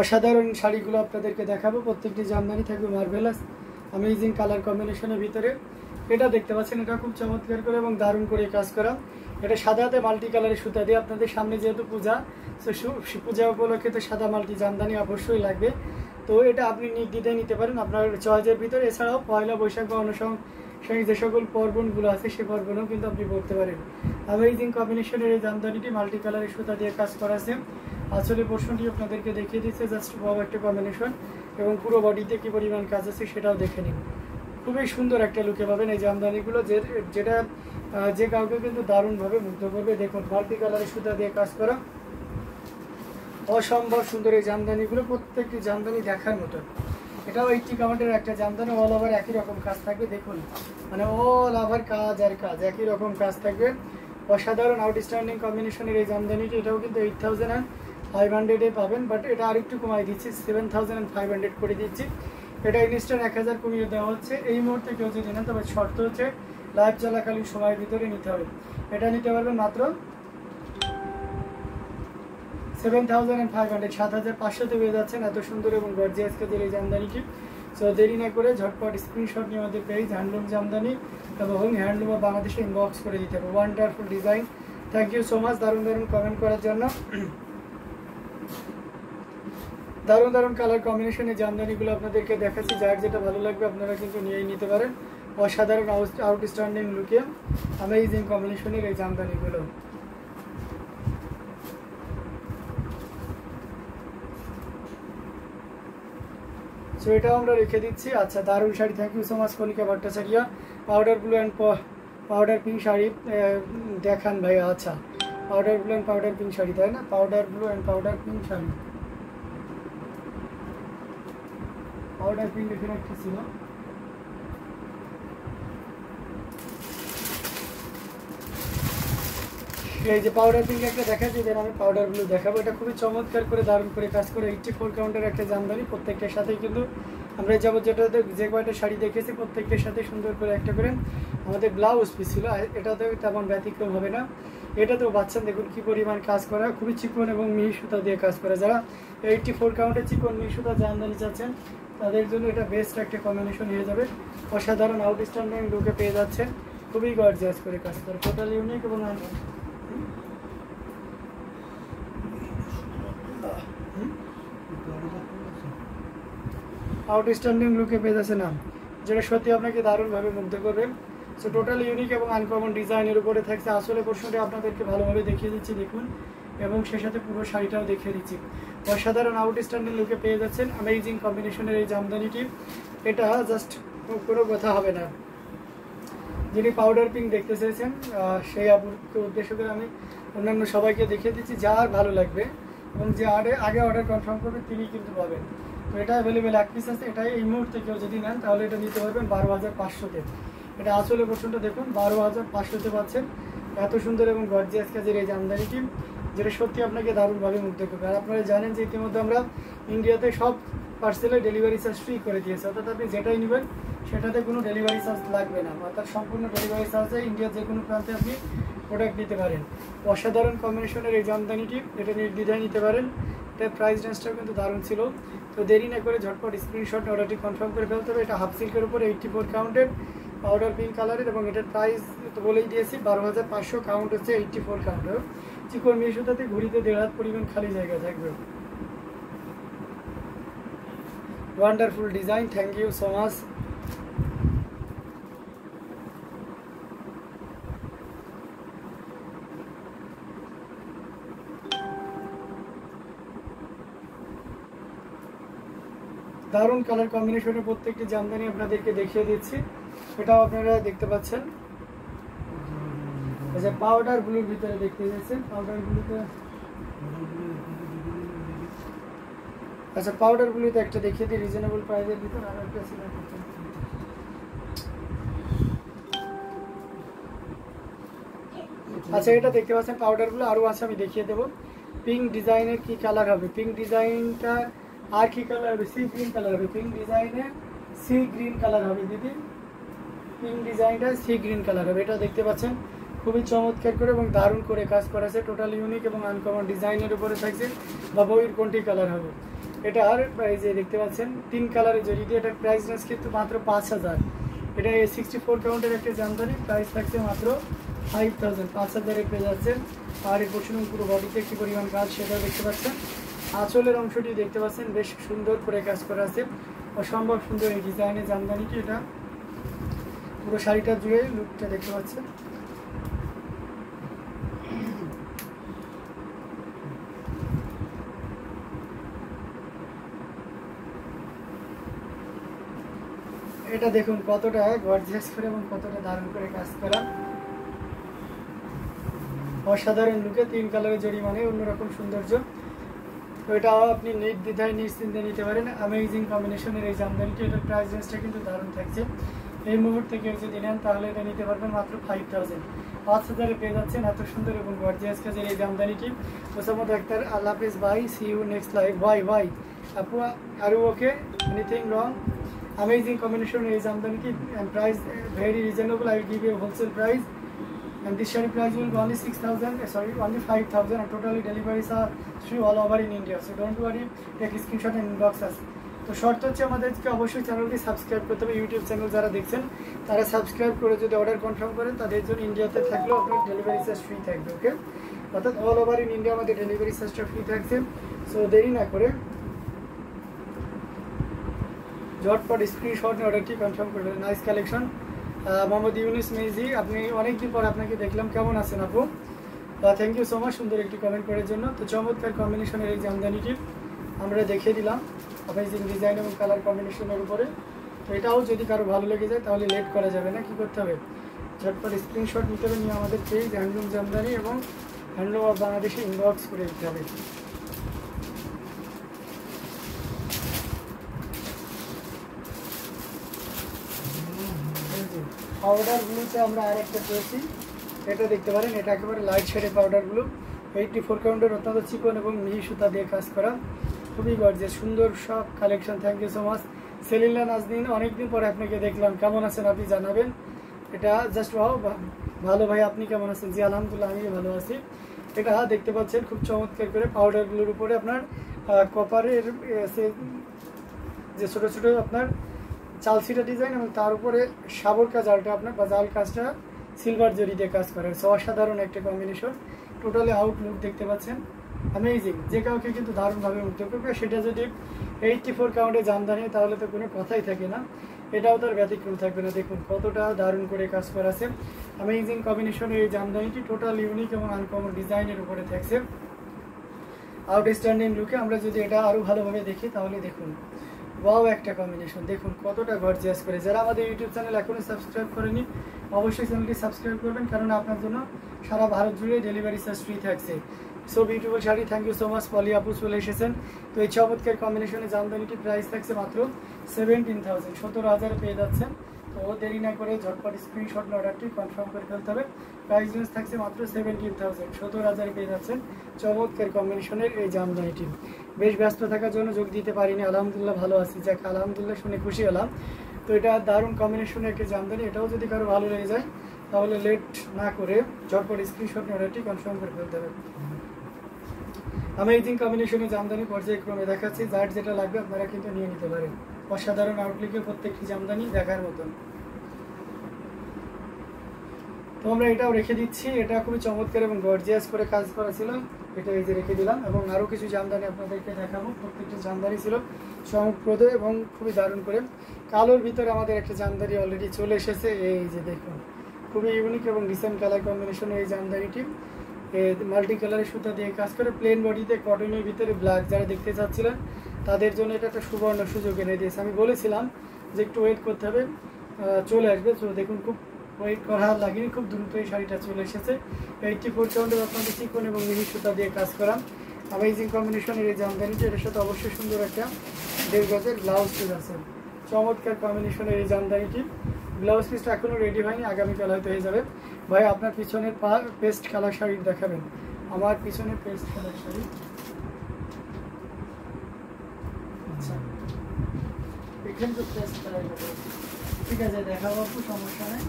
অসাধারণ শাড়িগুলো আপনাদেরকে দেখাবো। প্রত্যেকটি জামদানি থাকবে মার্ভেলাস অ্যামেজিং কালার কম্বিনেশনের ভিতরে। এটা দেখতে পাচ্ছেন, এটা খুব চমৎকার করে এবং দারুণ করে কাজ করা। এটা সাদাতে মাল্টি কালারের সুতা দিয়ে, আপনাদের সামনে যেহেতু পূজা, তো পূজা উপলক্ষে তো সাদা মাল্টি জামদানি অবশ্যই লাগবে। তো এটা আপনি নির্দ্বিধায় নিতে পারেন আপনার চয়েসের ভিতরে। এছাড়াও পয়লা বৈশাখ বা আনুষঙ্গিক যে সকল পার্বণগুলো আছে সেই পার্বণেও কিন্তু আপনি পড়তে পারেন। অ্যামেজিং কম্বিনেশনের এই জামদানিটি মাল্টি কালারের সুতা দিয়ে কাজ করা আছে। আসলে পোর্শনটি আপনাদেরকে দেখিয়ে দিচ্ছে, জাস্ট বড় একটা কম্বিনেশন এবং পুরো বডিতে কি পরিমাণ কাজ আছে সেটাও দেখে নিন। খুবই সুন্দর একটা লুকে পাবেন এই জামদানিগুলো, যেটা যে কাউকে কিন্তু দারুণভাবে মুগ্ধ করবে। দেখুন মাল্টি কালারের সুতা দিয়ে কাজ করা, অসম্ভব সুন্দর এই জামদানিগুলো। প্রত্যেকটি জামদানি দেখার মতো। এটাও 80 কাউন্টের একটা জামদানি, অল ওভার একই রকম কাজ থাকবে। দেখুন মানে অল ওভার কাজ আর কাজ, একই রকম কাজ থাকবে। অসাধারণ আউটস্ট্যান্ডিং কম্বিনেশনের এই জামদানিটি, এটাও কিন্তু 8500-এ পাবেন, বাট এটা আরেকটু কমাই দিচ্ছি, 7500 করে দিচ্ছি। এটা ইনস্ট্যান্ট 1000 কমিয়ে দেওয়া হচ্ছে। এই মুহূর্তে কেউ যদি নেন, তবে শর্ত হচ্ছে লাইভ চলাকালীন সময়ের ভিতরে নিতে হবে। এটা নিতে পারবেন মাত্র 7500, 7500-তে পেয়ে যাচ্ছেন এত সুন্দর এবং গর্জিয়াস কাজের এই জামদানিটি। সো দেরি না করে ঝটপট স্ক্রিনশট নিয়ে আমাদের পেজ হ্যান্ডলুম জামদানি এবং হ্যান্ডলুম অফ বাংলাদেশে ইনবক্স করে দিতে হবে। Wonderful design. Thank you so much দারুণ দারুণ কমেন্ট করার জন্য। দারুণ দারুণ কালার কম্বিনেশনের জামদানিগুলো আপনাদেরকে দেখাচ্ছি, যার যেটা ভালো লাগবে আপনারা কিন্তু নিয়েই নিতে পারেন। অসাধারণ আউটস্ট্যান্ডিং লুকে অ্যামেজিং কম্বিনেশনের এই জামদানিগুলো। সো এটাও আমরা রেখে দিচ্ছি। আচ্ছা দারুণ sari, thank you so much Kanika Bhattacharya. Powder blue and powder pink sari দেখান ভাইয়া। আচ্ছা powder blue and powder pink sari, তাই না? Powder blue and powder pink sari, powder pink এখানে একটি ছিল। এই যে পাউডার পিঙ্ক একটা দেখাচ্ছি, যেন আমি পাউডার ব্লু দেখাবো। এটা খুবই চমৎকার করে দারুণ করে কাজ করে 84 কাউন্টের একটা জামদানি। প্রত্যেকটার সাথেই কিন্তু আমরা যেটাতে যে কয়টা শাড়ি দেখেছি প্রত্যেকটার সাথে সুন্দর করে একটা করে আমাদের ব্লাউজ পিস ছিল। এটাতেও তেমন ব্যতিক্রম হবে না। এটাতেও বাচ্চান দেখুন কি পরিমাণ কাজ করা, খুবই চিকন এবং মিহি সুতা দিয়ে কাজ করা। যারা 84 কাউন্টের চিকন মিহি সুতা জামদানি চাচ্ছেন তাদের জন্য এটা বেস্ট একটা কম্বিনেশন হয়ে যাবে। অসাধারণ আউটস্ট্যান্ডিং লুকে পেয়ে যাচ্ছেন, খুবই গর্জিয়াস করে কাজ করে, টোটাল ইউনিক এবং আউটস্ট্যান্ডিং লুকে পেয়ে যাচ্ছে না, যেটা সত্যি আপনাকে দারুণভাবে মুগ্ধ করবে। সো টোটাল ইউনিক এবং আনকমন ডিজাইনের উপরে থাকছে। আসলে পোর্শনটি আপনাদেরকে ভালোভাবে দেখিয়ে দিচ্ছি দেখুন, এবং সে সাথে পুরো শাড়িটাও দেখিয়ে দিচ্ছি। অসাধারণ আউটস্ট্যান্ডিং লুকে পেয়ে যাচ্ছেন অ্যামেজিং কম্বিনেশনের এই জামদানিটি। এটা জাস্ট কোনো কথা হবে না। যিনি পাউডার পিঙ্ক দেখতে চেয়েছেন সেই আপুকে উদ্দেশ্য করে আমি অন্যান্য সবাইকে দেখিয়ে দিচ্ছি, যার ভালো লাগবে এবং যে আগে অর্ডার কনফার্ম করবে তিনি কিন্তু পাবেন। তো এটা অ্যাভেলেবেল এক পিস আছে। এটা এই মুহূর্তে কেউ যদি নেন তাহলে এটা নিতে পারবেন 12500-তে। এটা আসলে পোর্শনটা দেখুন 12500-তে পাচ্ছেন এত সুন্দর এবং গর্জিয়াস কাজের এই জামদানিটি, যেটা সত্যি আপনাকে দারুণভাবে মুগ্ধ করবে। আর আপনারা জানেন যে ইতিমধ্যে আমরা ইন্ডিয়াতে সব পার্সেলের ডেলিভারি চার্জ ফ্রি করে দিয়েছি, অর্থাৎ আপনি যেটাই নেবেন সেটাতে কোনো ডেলিভারি চার্জ লাগবে না, অর্থাৎ সম্পূর্ণ ডেলিভারি চার্জে ইন্ডিয়ার যে কোনো প্রান্তে আপনি প্রোডাক্ট নিতে পারেন। অসাধারণ কম্বিনেশনের এই জামদানিটি, এটা নির্দ্বিধায় নিতে পারেন। এটার প্রাইস রেঞ্জটাও কিন্তু দারুণ ছিল। তো দেরি না করে ঝটপট স্ক্রিনশট অর্ডারটি কনফার্ম করে ফেলতে হবে। এটা হাফ সিল্কের উপরে 84 কাউন্টের পাউডার পিঙ্ক কালারের, এবং এটার প্রাইস তো বলেই দিয়েছি 12500, কাউন্ট হচ্ছে 84 কাউন্টের। চিকন মিহি সুতাতে ঘুরিতে 1.5 হাত পরিমাণ খালি জায়গা থাকবে। Wonderful design, thank you so much. দারুণ কালার কম্বিনেশনের প্রত্যেকটি জামদানি আপনাদেরকে দেখিয়ে দিচ্ছি। এটাও আপনারা দেখতে পাচ্ছেন। আচ্ছা পাউডার ব্লুর ভিতরে দেখতে যাচ্ছেন, পাউডার ব্লুতে আচ্ছা পাউডার ব্লুতে একটা দেখিয়ে দিই রিজনেবল প্রাইসের ভিতর। আর একটা ছিল, আচ্ছা এটা দেখতে পাচ্ছেন পাউডার ব্লু। আরও আছে আমি দেখিয়ে দেবো। পিঙ্ক ডিজাইনের কি কালার হবে, পিঙ্ক ডিজাইনটা আর কি কালার হবে, সি গ্রিন কালার হবে। পিঙ্ক ডিজাইনে সি গ্রিন কালার হবে দিদি, পিঙ্ক ডিজাইনটা সি গ্রিন কালার হবে। এটা দেখতে পাচ্ছেন খুবই চমৎকার করে এবং দারুণ করে কাজ করা আছে। টোটাল ইউনিক এবং আনকমন ডিজাইনের উপরে থাকছে। বা বইয়ের কোনটি কালার হবে, এটার প্রাইস দেখতে পাচ্ছেন 3 কালারের জড়ি দিয়ে, এটার প্রাইস রেঞ্জ কিন্তু মাত্র 5000। এটা 64 কাউন্টের একটা জামদানি, প্রাইস থাকছে মাত্র 5000, 5000 পেয়ে যাচ্ছেন। আর এই পোর্শন পুরো বডিতে কি পরিমাণ কাজ সেটাও দেখতে পাচ্ছেন। আঁচলের অংশটি দেখতে পাচ্ছেন বেশ সুন্দর করে কাজ করা আছে, অসম্ভব সুন্দর এই ডিজাইনের জামদানিটি। এটা পুরো শাড়িটা জুড়ে লুকটা দেখতে পাচ্ছেন। এটা দেখুন কতটা গর্জিয়াস করে এবং কতটা দারুণ করে কাজ করা, অসাধারণ লুকে 3 কালারের জড়ি মানে অন্যরকম সৌন্দর্য। তো এটাও আপনি নির্দ্বিধায় নিশ্চিন্তে নিতে পারেন। অ্যামেজিং কম্বিনেশনের এই জামদানিটি, এটার প্রাইস রেঞ্জটা কিন্তু দারুণ থাকছে। এই মুহূর্তে কেউ যদি নেন তাহলে এটা নিতে পারবেন মাত্র 5000, 5000 পেয়ে যাচ্ছেন এত সুন্দর এবং গর্জিয়াস কাজের এই জামদানিটি। ওসামত আক্তার, আল্লাহ হাফেজ bye, see you next live. Bye আপু, আর okay, anything wrong? Amazing combination is Zamdaniki and price very reasonable. I will give you a wholesale price, and this shari price will be only 6,000. Sorry, only 5,000. And totally deliveries are free all over in India. So don't worry, take a screenshot and inbox us. তো শর্ত হচ্ছে আমাদেরকে অবশ্যই চ্যানেলটি subscribe করতে হবে। YouTube channel যারা দেখছেন তারা সাবস্ক্রাইব করে যদি অর্ডার কনফার্ম করেন তাদের জন্য ইন্ডিয়াতে থাকলেও আপনার ডেলিভারি চার্জ ফ্রি থাকবে। ওকে, অর্থাৎ অল ওভার ইন ইন্ডিয়া আমাদের ডেলিভারি চার্জটা ফ্রি থাকছে। সো দেরি না করে ঝটপট স্ক্রিনশট নিয়ে অর্ডারটি কনফার্ম করবেন। Nice collection. মোহাম্মদ ইউনুস মেজি, আপনি অনেকদিন পর আপনাকে দেখলাম, কেমন আছেন আপু? থ্যাংক ইউ সো মাচ সুন্দর একটি কমেন্ট করার জন্য। তো চমৎকার কম্বিনেশনের এই জামদানিটি আমরা দেখিয়ে দিলাম অ্যামেজিং ডিজাইন এবং কালার কম্বিনেশনের উপরে। তো এটাও যদি কারো ভালো লেগে যায় তাহলে লেট করা যাবে না, কী করতে হবে, ঝটপট স্ক্রিনশট নিতে হবে, নিয়ে আমাদের পেজ হ্যান্ডলুম জামদানি এবং হ্যান্ডলুম অফ বাংলাদেশে ইনবক্স করে দিতে হবে। পাউডার ব্লুতে আমরা আরেকটা পেয়েছি, এটা দেখতে পারেন। এটা একেবারে লাইট শেডের পাউডার ব্লু, 84 কাউন্টের, অত্যন্ত চিকন এবং মিহি সুতা দিয়ে কাজ করা, খুবই গর্জিয়াস সুন্দর সব collection. Thank you so much Selina Nazneen, অনেকদিন পরে আপনাকে দেখলাম, কেমন আছেন আপনি জানাবেন। এটা জাস্ট ভালো ভাই, আপনি কেমন আছেন? জি আলহামদুলিল্লাহ, আমি ভালো আছি। এটা দেখতে পাচ্ছেন খুব চমৎকার করে পাউডারগুলোর উপরে আপনার কপারের যে ছোটো ছোটো আপনার চালসিটা ডিজাইন এবং তার উপরে সাবর কাজ, আলটা আপনার বা জাল কাজটা সিলভার জরি দিয়ে কাজ করা হয়েছে। অসাধারণ একটা কম্বিনেশন, টোটালি আউটলুক দেখতে পাচ্ছেন অ্যামেজিং, যে কাউকে কিন্তু দারুণভাবে মুগ্ধ করবে। সেটা যদি 84 কাউন্টে জামদানি তাহলে তো কোনো কথাই থাকে না, এটাও তার ব্যতিক্রম থাকবে না। দেখুন কতটা দারুণ করে কাজ করা আছে। অ্যামেজিং কম্বিনেশনের এই জামদানিটি টোটাল ইউনিক এবং আনকমন ডিজাইনের উপরে থাকছে, আউটস্ট্যান্ডিং লুকে। আমরা যদি এটা আরও ভালোভাবে দেখি তাহলে দেখুন ওয়াও একটা কম্বিনেশন, দেখুন কতটা গর্জিয়াস করে। যারা আমাদের ইউটিউব চ্যানেল এখনও সাবস্ক্রাইব করেনি অবশ্যই চ্যানেলটি সাবস্ক্রাইব করবেন, কারণ আপনার জন্য সারা ভারত জুড়ে ডেলিভারি চার্জ ফ্রি থাকছে। So beautiful sari, thank you so much. Poly আপু চলে এসেছেন। তো এই চমৎকার কম্বিনেশনে জামদানিটি প্রাইস থাকছে মাত্র 17,000, 17,000 পেয়ে যাচ্ছেন। তো দেরি না করে ঝটপট স্ক্রিনশট অর্ডারটি কনফার্ম করে ফেলতে হবে। প্রাইস রেঞ্জ থাকছে মাত্র 17,000, 17,000 পেয়ে যাচ্ছেন চমৎকার কম্বিনেশনের এই জামদানিটি। বেশ ব্যস্ত থাকার জন্য যোগ দিতে পারিনি, আলহামদুলিল্লাহ ভালো আছি। যাক আলহামদুলিল্লাহ শুনে খুশি হলাম। তো এটা দারুণ কম্বিনেশনের একটি জামদানি, এটাও যদি কারো ভালো লেগে যায় তাহলে লেট না করে ঝটপট স্ক্রিনশট অর্ডারটি কনফার্ম করে ফেলতে হবে। অ্যামেজিং কম্বিনেশনের জামদানি পর্যায়ক্রমে দেখাচ্ছি, যার যেটা লাগবে আপনারা কিন্তু নিয়ে নিতে পারেন। অসাধারণ আউটলুকে প্রত্যেকটি জামদানি দেখার মতন। তো আমরা এটাও রেখে দিচ্ছি, এটা খুবই চমৎকার এবং গর্জিয়াস করে কাজ করা ছিল, এটা এই যে রেখে দিলাম। এবং আরও কিছু জামদানি আপনাদেরকে দেখাবো, প্রত্যেকটি জামদানি ছিল চমকপ্রদ এবং খুবই দারুণ করে। কালোর ভিতরে আমাদের একটা জামদানি অলরেডি চলে এসেছে, এই যে দেখুন খুবই ইউনিক এবং রিসেন্ট কালার কম্বিনেশনের এই জামদানিটি মাল্টি কালারের সুতা দিয়ে কাজ করে, প্লেন বডিতে কটনের ভিতরে ব্ল্যাক। যারা দেখতে চাচ্ছিলেন তাদের জন্য এটা একটা সুবর্ণ সুযোগ এনে দিয়েছে। আমি বলেছিলাম যে একটু ওয়েট করতে হবে, চলে আসবে। তো দেখুন খুব ওয়েট করা লাগেনি, খুব দ্রুত এই শাড়িটা চলে এসেছে। 84 কাউন্টের আপনাদের চিকন এবং মিহি সুতা দিয়ে কাজ করা অ্যামেজিং কম্বিনেশনের এই জামদানিটি। এর সাথে অবশ্যই সুন্দর একটা 1.5 গজের ব্লাউজ পিস আছে। চমৎকার কম্বিনেশনের এই জামদানিটি, ব্লাউজ পিসটা এখনও রেডি হয়নি, আগামীকাল হয়তো হয়ে যাবে। ভাই আপনার পিছনের পেস্ট কালার শাড়ি দেখাবেন? আমার পিছনে পেস্ট কালার শাড়ি, আচ্ছা এখানে তো পেস্ট কালার, ঠিক আছে দেখাবো আপু, সমস্যা নেই।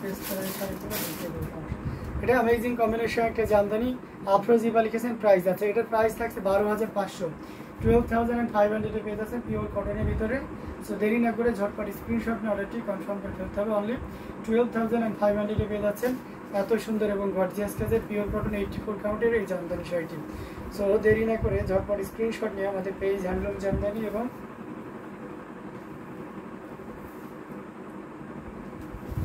পেস্ট কালারের শাড়িগুলো দেখিয়ে দেবো। এটা অ্যামেজিং কম্বিনেশন একটা জামদানি, আফরোজিবা লিখেছেন প্রাইস আছে, এটার প্রাইস থাকছে 12,500, 12,500 পেয়ে যাচ্ছেন পিওর কটনের ভিতরে। সো দেরি না করে ঝটপট স্ক্রিনশট নিয়ে অর্ডারটি কনফার্ম করে ফেলতে হবে। অনলি 12,500 পেয়ে যাচ্ছেন এত সুন্দর এবং গর্জিয়াস কাজের পিওর কটন 84 কাউন্টের এই জামদানি শাড়িটি। সো দেরি না করে ঝটপট স্ক্রিনশট নিয়ে আমাদের পেজ হ্যান্ডলুম জামদানি এবং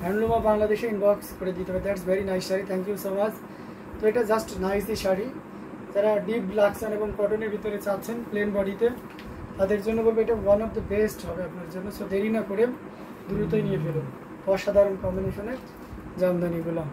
হ্যান্ডলুম অফ বাংলাদেশে ইনবক্স করে দিতে হবে। That's very nice sari, thank you so much. তো এটা জাস্ট নাইসই শাড়ি, যারা ডিপ লাক্সান এবং কটনের ভিতরে চাচ্ছেন প্লেন বডিতে, তাদের জন্য বলবো এটা ওয়ান অফ দ্য বেস্ট হবে আপনার জন্য। সো দেরি না করে দ্রুতই নিয়ে ফেলুন অসাধারণ কম্বিনেশনের জামদানিগুলো।